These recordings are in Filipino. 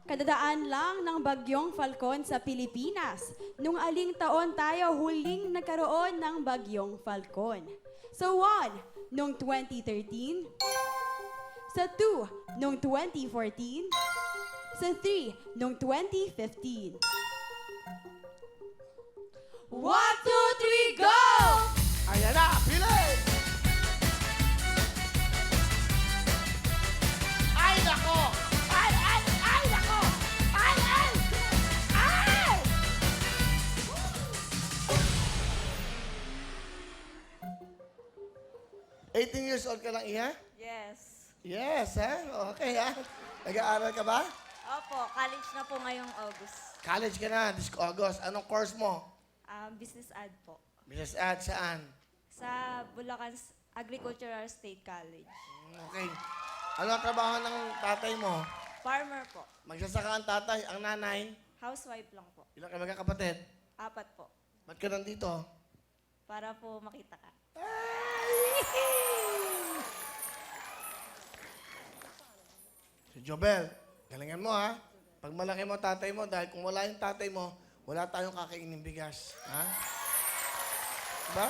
Kadadaan lang ng bagyong Falcon sa Pilipinas. Nung aling taon tayo huling nagkaroon ng bagyong Falcon? Sa 1, noong 2013. Sa 2, noong 2014. Sa 3, noong 2015. 1, 2, 3, go! Ayan na, pili! Ay, nako! Ay, nako! Ay! 18 years old ka lang, Iha? Yes. Yes, ha? Okay, ha? Nag-aaral ka ba? Opo, college na po ngayong August. College ka na, this August. Anong course mo? Business ad po. Business ad, saan? Sa Bulacan Agricultural State College. Okay. Ano ang trabaho ng tatay mo? Farmer po. Magsasaka ang tatay, ang nanay. Housewife lang po. Ilan ka magkakapatid? 4 po. Ba't ka nandito? Para po makita ka. Si Jobel, galingan mo ha. Pag malaki mo tatay mo, dahil kung wala yung tatay mo, wala tayong kakainin bigas. Ha? Diba?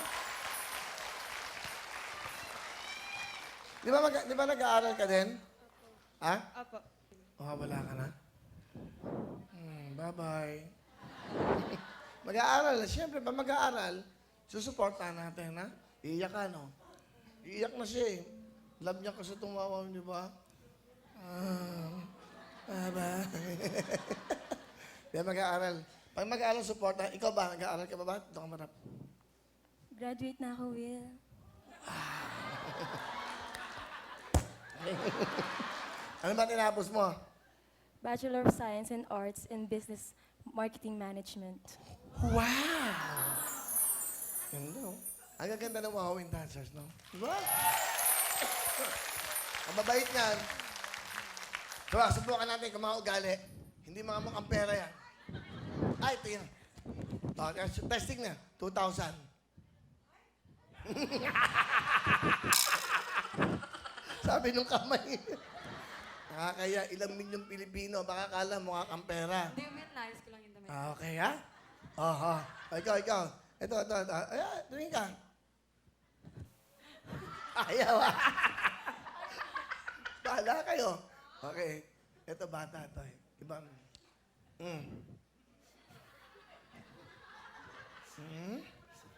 Di ba nag-aaral ka din? Ha? Opo. Wala ka na? Bye-bye. Mag-aaral. Siyempre, pa mag-aaral, susuportahan natin, ha? Iiyak ka, no? Iiyak na siya, eh. Love niya kasi tumawa, di ba? Bye-bye. Di ba mag-aaral? Pag mag-aaral, suportahan. Ikaw ba? Nag-aaral ka ba? Ito ka marap. Graduate na ako, Will. Ano ba tinapos mo? Bachelor of Science in Arts in Business Marketing Management. Wow! Ganda, oh. Ang gaganda ng mga Hawin dancers, no? Diba? Ang babait niyan. Diba, subukan natin kung mga ugali. Hindi mga mukhang pera yan. Ay, tingnan. Testing na. 2,000. Sabi nung kamay. Nakakaya, ilang milyong Pilipino, baka kala mukha kang pera. Hindi, nais ko lang yung damit. Okay, ha? Oho. Ikaw. Ito. Ayan, tumingin ka. Ayaw, ha? Bahala kayo. Okay. Ito, bata to. Ibang...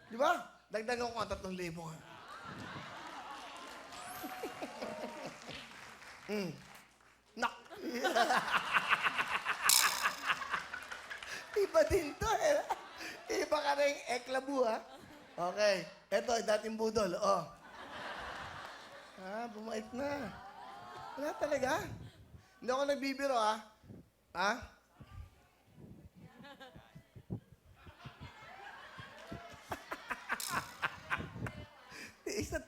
Di ba? Dagdagan ko ang 3,000. Ha? Nak! Iba din to, eh. Iba ka rin eklabu, ha? Okay. Ito, dating budol. Oh. Bumait na. Wala talaga. Hindi ako nagbibiro, ha? Ha?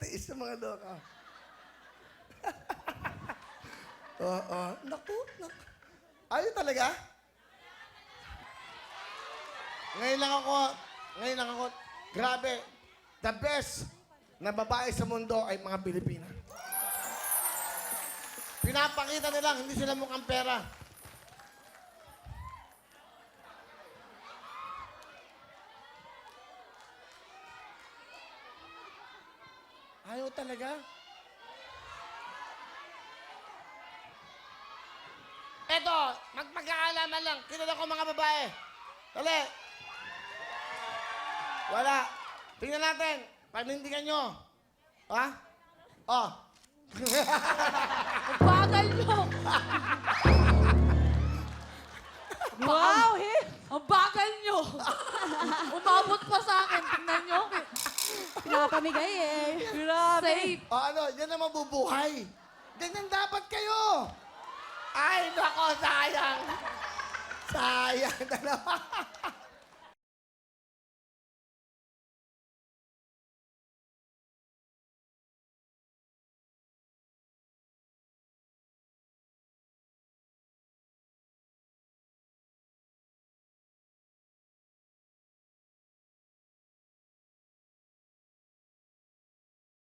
Tiis sa mga loka. Naku. Ayaw talaga? Ngayon lang ako, grabe, the best na babae sa mundo ay mga Pilipina. Pinapakita nila, hindi sila mukhang pera. Ayaw talaga? Eto, magpagkaalaman lang. Kilala ko mga babae. Dali. Wala. Tingnan natin. Panindigan nyo. Ha? Oh. Bagal nyo! Wow, ang bagal nyo! Umabot pa sa akin. Tingnan nyo. Pinapamigay eh. Grabe. Safe. O ano, yan ang mabubuhay. Ganyan dapat kayo. Ay, nako, sayang. Sayang, dalawa.